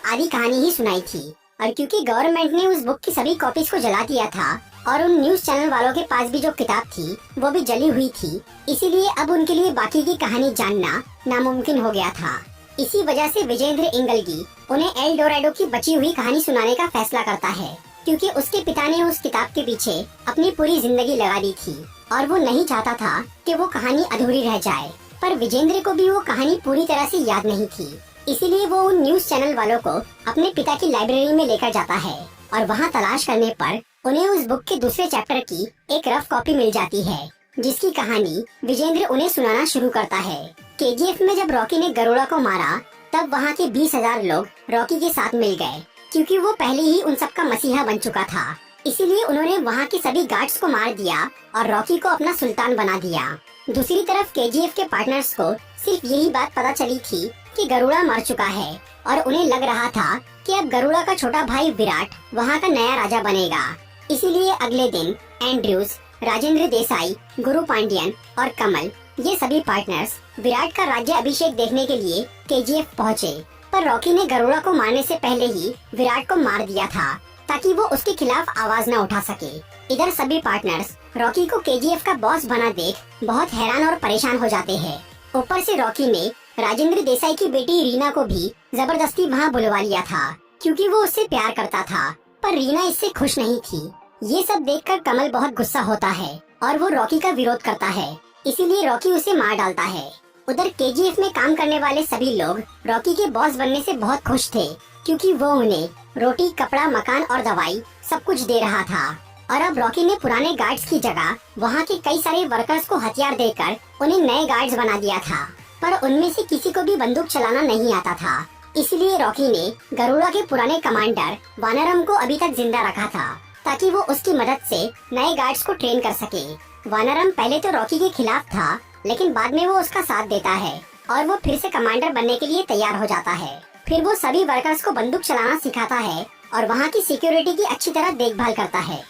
आधी कहानी ही सुनाई थी। और क्योंकि गवर्नमेंट ने उस बुक की सभी कॉपीज को जला दिया था और उन न्यूज चैनल वालों के पास भी जो किताब थी वो भी जली हुई थी, इसीलिए अब उनके लिए बाकी की कहानी जानना नामुमकिन हो गया था। इसी वजह से विजेंद्र इंगलगी उन्हें एल डोराडो की बची हुई कहानी सुनाने का फैसला करता है, क्योंकि उसके पिता ने उस किताब के पीछे अपनी पूरी जिंदगी लगा दी थी और वो नहीं चाहता था कि वो कहानी अधूरी रह जाए। पर विजेंद्र को भी वो कहानी पूरी तरह से याद नहीं थी, इसीलिए वो उन न्यूज चैनल वालों को अपने पिता की लाइब्रेरी में लेकर जाता है और वहाँ तलाश करने पर उन्हें उस बुक के दूसरे चैप्टर की एक रफ कॉपी मिल जाती है, जिसकी कहानी विजेंद्र उन्हें सुनाना शुरू करता है। केजीएफ में जब रॉकी ने गरुड़ा को मारा तब वहाँ के 20,000 लोग रॉकी के साथ मिल गए, क्योंकि वो पहले ही उन सबका मसीहा बन चुका था। इसीलिए उन्होंने वहाँ के सभी गार्ड्स को मार दिया और रॉकी को अपना सुल्तान बना दिया। दूसरी तरफ केजीएफ के पार्टनर्स को सिर्फ यही बात पता चली थी कि गरुड़ा मर चुका है और उन्हें लग रहा था कि अब गरुड़ा का छोटा भाई विराट वहाँ का नया राजा बनेगा। इसीलिए अगले दिन एंड्रयूज, राजेंद्र देसाई, गुरु पांड्यन और कमल, ये सभी पार्टनर्स विराट का राज्य अभिषेक देखने के लिए केजीएफ पहुँचे। पर रॉकी ने गरुड़ा को मारने से पहले ही विराट को मार दिया था ताकि वो उसके खिलाफ आवाज न उठा सके। इधर सभी पार्टनर्स रॉकी को केजीएफ का बॉस बना देख बहुत हैरान और परेशान हो जाते हैं। ऊपर से रॉकी ने राजेंद्र देसाई की बेटी रीना को भी जबरदस्ती वहाँ बुलवा लिया था, क्योंकि वो उससे प्यार करता था। पर रीना इससे खुश नहीं थी। ये सब देखकर कमल बहुत गुस्सा होता है और वो रॉकी का विरोध करता है, इसीलिए रॉकी उसे मार डालता है। उधर केजीएफ में काम करने वाले सभी लोग रॉकी के बॉस बनने से बहुत खुश थे, क्योंकि वो उन्हें रोटी, कपड़ा, मकान और दवाई सब कुछ दे रहा था। और अब रॉकी ने पुराने गार्ड्स की जगह वहाँ के कई सारे वर्कर्स को हथियार देकर उन्हें नए गार्ड्स बना दिया था। पर उनमें से किसी को भी बंदूक चलाना नहीं आता था, इसलिए रॉकी ने गरुड़ा के पुराने कमांडर वानरम को अभी तक जिंदा रखा था ताकि वो उसकी मदद से नए गार्ड्स को ट्रेन कर सके। वानरम पहले तो रॉकी के खिलाफ था, लेकिन बाद में वो उसका साथ देता है और वो फिर से कमांडर बनने के लिए तैयार हो जाता है। फिर वो सभी वर्कर्स को बंदूक चलाना सिखाता है और वहाँ की सिक्योरिटी की अच्छी तरह देखभाल करता है।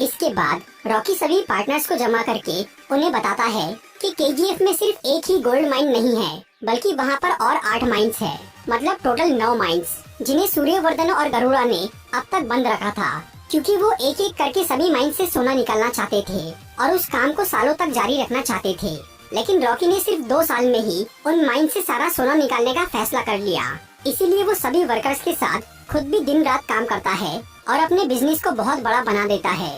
इसके बाद रॉकी सभी पार्टनर्स को जमा करके उन्हें बताता है कि केजीएफ में सिर्फ एक ही गोल्ड माइन नहीं है, बल्कि वहाँ पर और 8 माइंस है, मतलब टोटल 9 माइंस, जिन्हें सूर्यवर्धन और गरुड़ा ने अब तक बंद रखा था, क्योंकि वो एक एक करके सभी माइंस से सोना निकालना चाहते थे और उस काम को सालों तक जारी रखना चाहते थे। लेकिन रॉकी ने सिर्फ 2 साल में ही उन माइन से सारा सोना निकालने का फैसला कर लिया। इसीलिए वो सभी वर्कर्स के साथ खुद भी दिन रात काम करता है और अपने बिजनेस को बहुत बड़ा बना देता है।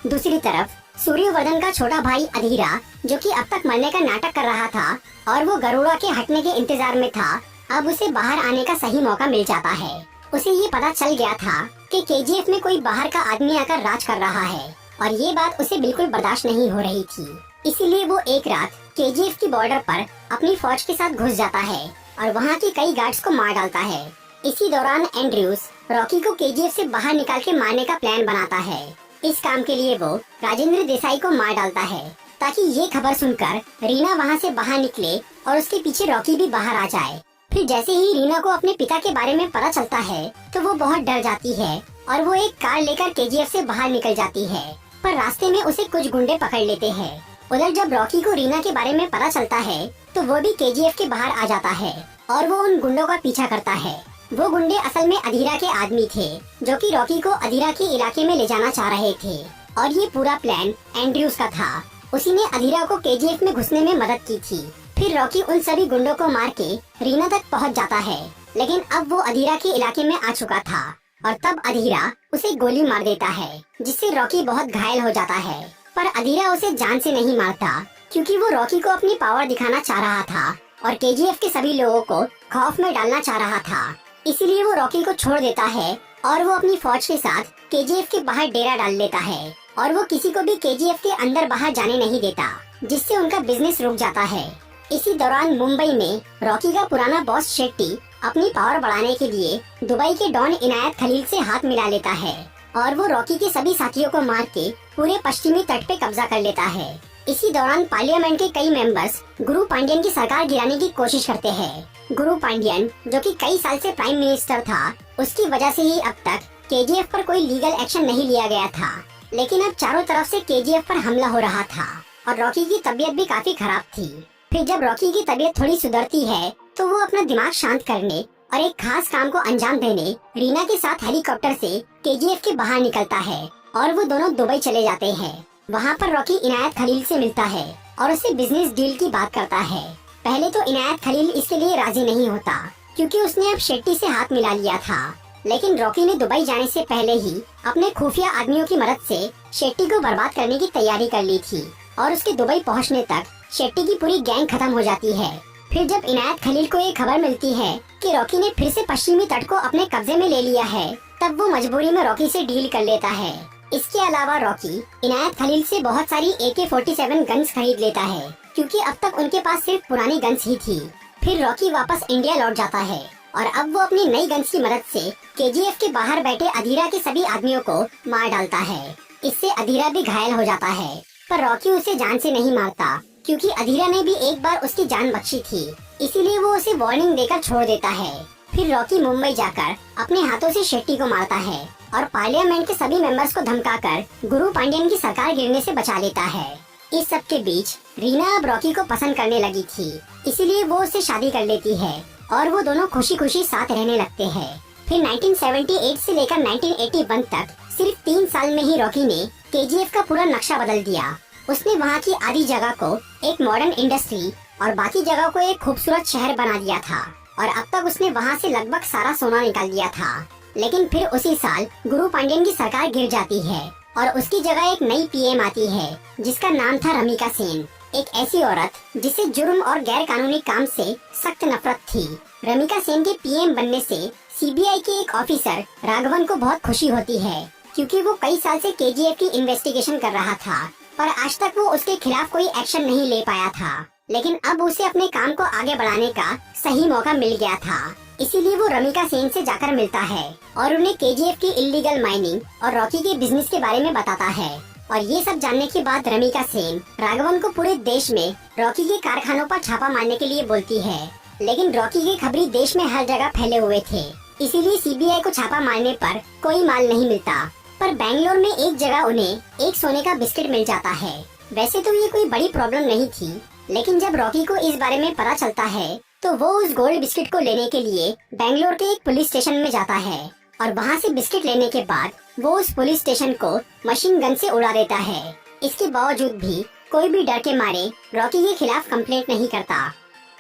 दूसरी तरफ सूर्यवर्धन का छोटा भाई अधीरा, जो कि अब तक मरने का नाटक कर रहा था और वो गरुड़ा के हटने के इंतजार में था, अब उसे बाहर आने का सही मौका मिल जाता है। उसे ये पता चल गया था कि केजीएफ में कोई बाहर का आदमी आकर राज कर रहा है और ये बात उसे बिल्कुल बर्दाश्त नहीं हो रही थी। इसीलिए वो एक रात केजीएफ की बॉर्डर पर अपनी फौज के साथ घुस जाता है और वहाँ के कई गार्ड्स को मार डालता है। इसी दौरान एंड्रयूज रॉकी को केजीएफ से बाहर निकाल के मारने का प्लान बनाता है। इस काम के लिए वो राजेंद्र देसाई को मार डालता है ताकि ये खबर सुनकर रीना वहाँ से बाहर निकले और उसके पीछे रॉकी भी बाहर आ जाए। फिर जैसे ही रीना को अपने पिता के बारे में पता चलता है तो वो बहुत डर जाती है और वो एक कार लेकर केजीएफ से बाहर निकल जाती है, पर रास्ते में उसे कुछ गुंडे पकड़ लेते हैं। उधर जब रॉकी को रीना के बारे में पता चलता है तो वो भी केजीएफ के बाहर आ जाता है और वो उन गुंडों का पीछा करता है। वो गुंडे असल में अधीरा के आदमी थे, जो कि रॉकी को अधीरा के इलाके में ले जाना चाह रहे थे और ये पूरा प्लान एंड्रयूज का था। उसी ने अधीरा को केजीएफ में घुसने में मदद की थी। फिर रॉकी उन सभी गुंडों को मार के रीना तक पहुंच जाता है, लेकिन अब वो अधीरा के इलाके में आ चुका था और तब अधीरा उसे गोली मार देता है, जिससे रॉकी बहुत घायल हो जाता है। पर अधीरा उसे जान से नहीं मारता, क्योंकि वो रॉकी को अपनी पावर दिखाना चाह रहा था और केजीएफ के सभी लोगों को खौफ में डालना चाह रहा था। इसीलिए वो रॉकी को छोड़ देता है और वो अपनी फौज के साथ केजीएफ के बाहर डेरा डाल लेता है और वो किसी को भी केजीएफ के अंदर बाहर जाने नहीं देता, जिससे उनका बिजनेस रुक जाता है। इसी दौरान मुंबई में रॉकी का पुराना बॉस शेट्टी अपनी पावर बढ़ाने के लिए दुबई के डॉन इनायत खलील से हाथ मिला लेता है और वो रॉकी के सभी साथियों को मार के पूरे पश्चिमी तट पे कब्जा कर लेता है। इसी दौरान पार्लियामेंट के कई मेंबर्स गुरु पांड्यन की सरकार गिराने की कोशिश करते हैं। गुरु पांड्यन, जो कि कई साल से प्राइम मिनिस्टर था, उसकी वजह से ही अब तक केजीएफ पर कोई लीगल एक्शन नहीं लिया गया था। लेकिन अब चारों तरफ से केजीएफ पर हमला हो रहा था और रॉकी की तबीयत भी काफी खराब थी। फिर जब रॉकी की तबीयत थोड़ी सुधरती है तो वो अपना दिमाग शांत करने और एक खास काम को अंजाम देने रीना के साथ हेलीकॉप्टर से केजीएफ के बाहर निकलता है और वो दोनों दुबई चले जाते हैं। वहाँ पर रॉकी इनायत खलील से मिलता है और उससे बिजनेस डील की बात करता है। पहले तो इनायत खलील इसके लिए राजी नहीं होता क्योंकि उसने अब शेट्टी से हाथ मिला लिया था, लेकिन रॉकी ने दुबई जाने से पहले ही अपने खुफिया आदमियों की मदद से शेट्टी को बर्बाद करने की तैयारी कर ली थी और उसके दुबई पहुंचने तक शेट्टी की पूरी गैंग खत्म हो जाती है। फिर जब इनायत खलील को ये खबर मिलती है कि रॉकी ने फिर से पश्चिमी तट को अपने कब्जे में ले लिया है, तब वो मजबूरी में रॉकी से डील कर लेता है। इसके अलावा रॉकी इनायत खलील से बहुत सारी AK-47 गन्स खरीद लेता है क्योंकि अब तक उनके पास सिर्फ पुरानी गन्स ही थी। फिर रॉकी वापस इंडिया लौट जाता है और अब वो अपनी नई गन्स की मदद से केजीएफ के बाहर बैठे अधीरा के सभी आदमियों को मार डालता है। इससे अधीरा भी घायल हो जाता है, पर रॉकी उसे जान से नहीं मारता क्योंकि अधीरा ने भी एक बार उसकी जान बख्शी थी, इसीलिए वो उसे वार्निंग देकर छोड़ देता है। फिर रॉकी मुंबई जाकर अपने हाथों से शेट्टी को मारता है और पार्लियामेंट के सभी मेंबर्स को धमकाकर गुरु पांड्यन की सरकार गिरने से बचा लेता है। इस सब के बीच रीना अब रॉकी को पसंद करने लगी थी, इसीलिए वो उससे शादी कर लेती है और वो दोनों खुशी खुशी साथ रहने लगते हैं। फिर 1978 से लेकर 1981 तक सिर्फ 3 साल में ही रॉकी ने केजीएफ का पूरा नक्शा बदल दिया। उसने वहाँ की आधी जगह को एक मॉडर्न इंडस्ट्री और बाकी जगह को एक खूबसूरत शहर बना दिया था और अब तक उसने वहाँ से लगभग सारा सोना निकाल दिया था। लेकिन फिर उसी साल गुरु पांड्यन की सरकार गिर जाती है और उसकी जगह एक नई पीएम आती है जिसका नाम था रमिका सेन, एक ऐसी औरत जिसे जुर्म और गैर कानूनी काम से सख्त नफरत थी। रमिका सेन के पीएम बनने से सीबीआई के एक ऑफिसर राघवन को बहुत खुशी होती है क्योंकि वो कई साल से केजीएफ की इन्वेस्टिगेशन कर रहा था, पर आज तक वो उसके खिलाफ कोई एक्शन नहीं ले पाया था। लेकिन अब उसे अपने काम को आगे बढ़ाने का सही मौका मिल गया था, इसीलिए वो रमिका सेन से जाकर मिलता है और उन्हें केजीएफ की इल्लीगल माइनिंग और रॉकी के बिजनेस के बारे में बताता है। और ये सब जानने के बाद रमिका सेन राघवन को पूरे देश में रॉकी के कारखानों पर छापा मारने के लिए बोलती है, लेकिन रॉकी के खबरी देश में हर जगह फैले हुए थे, इसीलिए सीबीआई को छापा मारने पर कोई माल नहीं मिलता। पर बेंगलोर में एक जगह उन्हें एक सोने का बिस्किट मिल जाता है। वैसे तो ये कोई बड़ी प्रॉब्लम नहीं थी, लेकिन जब रॉकी को इस बारे में पता चलता है तो वो उस गोल्ड बिस्किट को लेने के लिए बेंगलोर के एक पुलिस स्टेशन में जाता है और वहाँ से बिस्किट लेने के बाद वो उस पुलिस स्टेशन को मशीन गन से उड़ा देता है। इसके बावजूद भी कोई भी डर के मारे रॉकी के खिलाफ कंप्लेंट नहीं करता।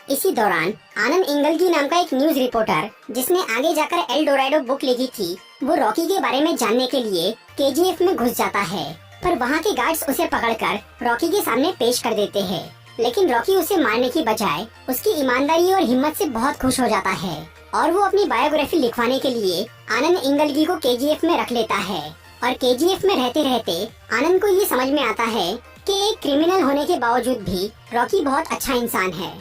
इसी दौरान आनंद इंगलगी नाम का एक न्यूज रिपोर्टर जिसने आगे जाकर एल डोराडो बुक लिखी थी, वो रॉकी के बारे में जानने के लिए केजीएफ में घुस जाता है, पर वहाँ के गार्ड्स उसे पकड़कर रॉकी के सामने पेश कर देते हैं। लेकिन रॉकी उसे मारने की बजाय उसकी ईमानदारी और हिम्मत से बहुत खुश हो जाता है और वो अपनी बायोग्राफी लिखवाने के लिए आनंद इंगलगी को केजीएफ में रख लेता है। और केजीएफ में रहते रहते आनंद को ये समझ में आता है कि एक क्रिमिनल होने के बावजूद भी रॉकी बहुत अच्छा इंसान है।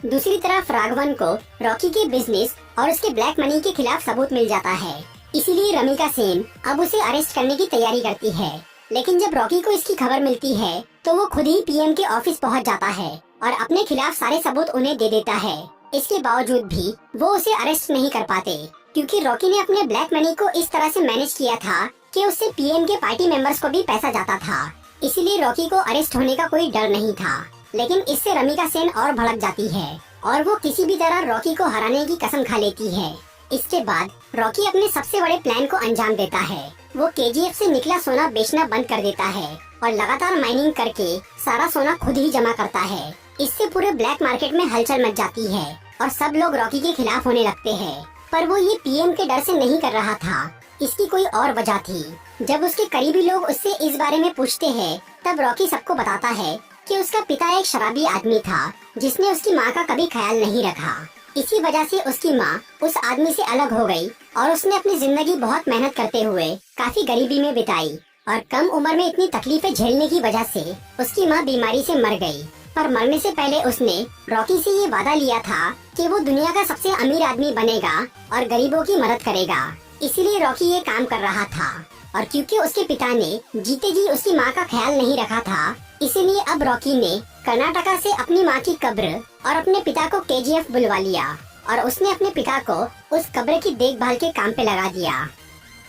दूसरी तरफ राघवन को रॉकी के बिजनेस और उसके ब्लैक मनी के खिलाफ सबूत मिल जाता है, इसीलिए रमिका सेन अब उसे अरेस्ट करने की तैयारी करती है। लेकिन जब रॉकी को इसकी खबर मिलती है तो वो खुद ही पीएम के ऑफिस पहुंच जाता है और अपने खिलाफ सारे सबूत उन्हें दे देता है। इसके बावजूद भी वो उसे अरेस्ट नहीं कर पाते क्योंकि रॉकी ने अपने ब्लैक मनी को इस तरह से मैनेज किया था कि उससे पीएम के पार्टी मेंबर्स को भी पैसा जाता था, इसीलिए रॉकी को अरेस्ट होने का कोई डर नहीं था। लेकिन इससे रमिका सेन और भड़क जाती है और वो किसी भी तरह रॉकी को हराने की कसम खा लेती है। इसके बाद रॉकी अपने सबसे बड़े प्लान को अंजाम देता है। वो केजीएफ से निकला सोना बेचना बंद कर देता है और लगातार माइनिंग करके सारा सोना खुद ही जमा करता है। इससे पूरे ब्लैक मार्केट में हलचल मच जाती है और सब लोग रॉकी के खिलाफ होने लगते हैं। पर वो ये पीएम के डर से नहीं कर रहा था, इसकी कोई और वजह थी। जब उसके करीबी लोग उससे इस बारे में पूछते हैं तब रॉकी सबको बताता है कि उसका पिता एक शराबी आदमी था जिसने उसकी माँ का कभी ख्याल नहीं रखा। इसी वजह से उसकी माँ उस आदमी से अलग हो गई और उसने अपनी जिंदगी बहुत मेहनत करते हुए काफी गरीबी में बिताई और कम उम्र में इतनी तकलीफें झेलने की वजह से उसकी माँ बीमारी से मर गई। पर मरने से पहले उसने रॉकी से ये वादा लिया था कि वो दुनिया का सबसे अमीर आदमी बनेगा और गरीबों की मदद करेगा। इसीलिए रॉकी ये काम कर रहा था और क्योंकि उसके पिता ने जीते जी उसकी माँ का ख्याल नहीं रखा था, इसीलिए अब रॉकी ने कर्नाटका से अपनी माँ की कब्र और अपने पिता को केजीएफ बुलवा लिया और उसने अपने पिता को उस कब्र की देखभाल के काम पे लगा दिया।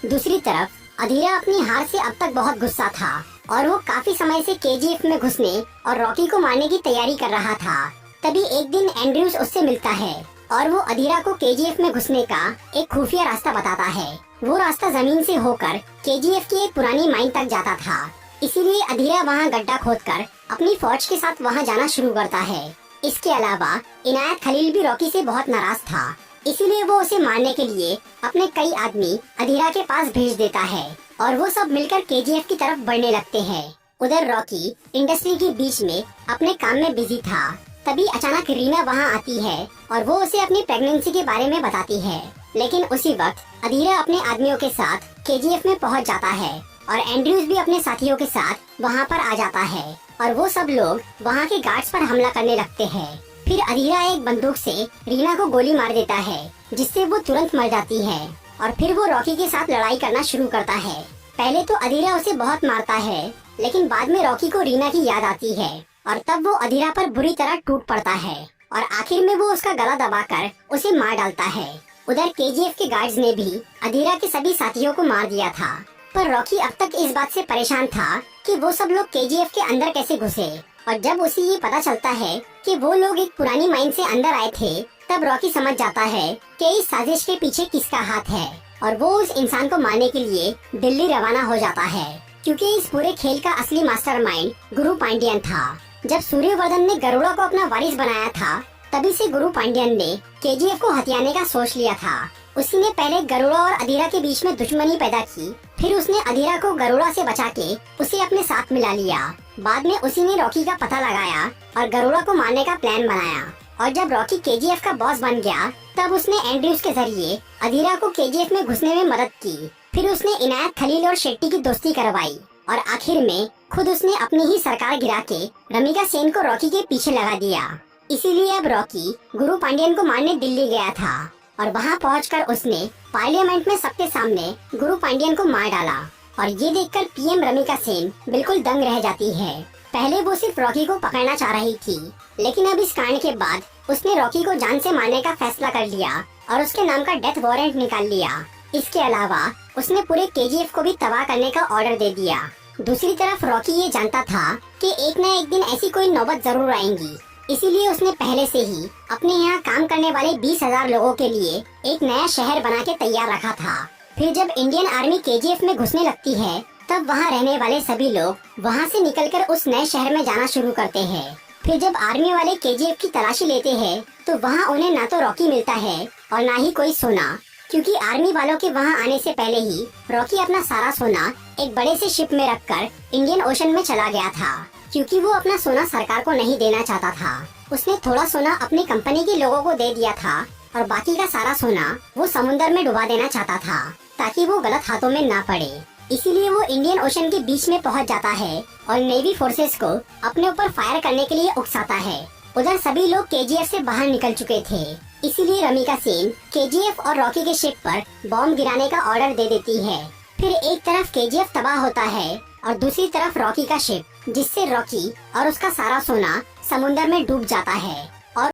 दूसरी तरफ अधीरा अपनी हार से अब तक बहुत गुस्सा था और वो काफी समय से केजीएफ में घुसने और रॉकी को मारने की तैयारी कर रहा था। तभी एक दिन एंड्रयूज उससे मिलता है और वो अधीरा को केजीएफ में घुसने का एक खुफिया रास्ता बताता है। वो रास्ता जमीन से होकर केजीएफ की एक पुरानी माइन तक जाता था। इसीलिए अधीरा वहाँ गड्ढा खोदकर अपनी फौज के साथ वहाँ जाना शुरू करता है। इसके अलावा इनायत खलील भी रॉकी से बहुत नाराज था, इसीलिए वो उसे मारने के लिए अपने कई आदमी अधीरा के पास भेज देता है और वो सब मिलकर केजीएफ की तरफ बढ़ने लगते हैं। उधर रॉकी इंडस्ट्री के बीच में अपने काम में बिजी था। तभी अचानक रीना वहाँ आती है और वो उसे अपनी प्रेगनेंसी के बारे में बताती है। लेकिन उसी वक्त अधीरा अपने आदमियों के साथ केजीएफ में पहुँच जाता है और एंड्रयूज भी अपने साथियों के साथ वहाँ पर आ जाता है और वो सब लोग वहाँ के गार्ड्स पर हमला करने लगते हैं। फिर अधीरा एक बंदूक से रीना को गोली मार देता है, जिससे वो तुरंत मर जाती है और फिर वो रॉकी के साथ लड़ाई करना शुरू करता है। पहले तो अधीरा उसे बहुत मारता है, लेकिन बाद में रॉकी को रीना की याद आती है और तब वो अधीरा पर बुरी तरह टूट पड़ता है और आखिर में वो उसका गला दबाकर उसे मार डालता है। उधर केजीएफ के गार्ड्स ने भी अधीरा के सभी साथियों को मार दिया था, पर रॉकी अब तक इस बात से परेशान था कि वो सब लोग केजीएफ के अंदर कैसे घुसे। और जब उसे ये पता चलता है कि वो लोग एक पुरानी माइन से अंदर आए थे, तब रॉकी समझ जाता है कि इस साजिश के पीछे किसका हाथ है और वो उस इंसान को मारने के लिए दिल्ली रवाना हो जाता है, क्योंकि इस पूरे खेल का असली मास्टरमाइंड गुरु पांड्यन था। जब सूर्यवर्धन ने गरुड़ा को अपना वारिस बनाया था, तभी से गुरु पांड्यन ने केजीएफ को हथियाने का सोच लिया था। उसी ने पहले गरुड़ा और अधीरा के बीच में दुश्मनी पैदा की, फिर उसने अधीरा को गरुड़ा से बचा के उसे अपने साथ मिला लिया। बाद में उसी ने रॉकी का पता लगाया और गरुड़ा को मारने का प्लान बनाया। और जब रॉकी केजीएफ का बॉस बन गया, तब उसने एंड्रयूज के जरिए अधीरा को केजीएफ में घुसने में मदद की। फिर उसने इनायत खलील और शेट्टी की दोस्ती करवाई और आखिर में खुद उसने अपनी ही सरकार गिरा के रमिका सेन को रॉकी के पीछे लगा दिया। इसीलिए अब रॉकी गुरु पांड्यन को मारने दिल्ली गया था और वहाँ पहुंचकर उसने पार्लियामेंट में सबके सामने गुरु पांड्यन को मार डाला। और ये देखकर पीएम रमिका सेन बिल्कुल दंग रह जाती है। पहले वो सिर्फ रॉकी को पकड़ना चाह रही थी, लेकिन अब इस कांड के बाद उसने रॉकी को जान से मारने का फैसला कर लिया और उसके नाम का डेथ वारंट निकाल लिया। इसके अलावा उसने पूरे केजीएफ को भी तबाह करने का ऑर्डर दे दिया। दूसरी तरफ रॉकी ये जानता था कि एक न एक दिन ऐसी कोई नौबत जरूर आएंगी, इसीलिए उसने पहले से ही अपने यहाँ काम करने वाले 20,000 लोगों के लिए एक नया शहर बना के तैयार रखा था। फिर जब इंडियन आर्मी केजीएफ में घुसने लगती है, तब वहाँ रहने वाले सभी लोग वहाँ से निकलकर उस नए शहर में जाना शुरू करते हैं। फिर जब आर्मी वाले केजीएफ की तलाशी लेते हैं, तो वहाँ उन्हें ना तो रॉकी मिलता है और ना ही कोई सोना, क्योंकि आर्मी वालों के वहाँ आने से पहले ही रॉकी अपना सारा सोना एक बड़े से शिप में रखकर इंडियन ओशन में चला गया था, क्योंकि वो अपना सोना सरकार को नहीं देना चाहता था। उसने थोड़ा सोना अपनी कंपनी के लोगों को दे दिया था और बाकी का सारा सोना वो समुद्र में डुबा देना चाहता था, ताकि वो गलत हाथों में ना पड़े। इसीलिए वो इंडियन ओशन के बीच में पहुंच जाता है और नेवी फोर्सेस को अपने ऊपर फायर करने के लिए उकसाता है। उधर सभी लोग केजीएफ से बाहर निकल चुके थे, इसीलिए रमिका सेन केजीएफ और रॉकी के शिप पर बॉम्ब गिराने का ऑर्डर दे देती है। फिर एक तरफ केजीएफ तबाह होता है और दूसरी तरफ रॉकी का शिप, जिससे रॉकी और उसका सारा सोना समुद्र में डूब जाता है।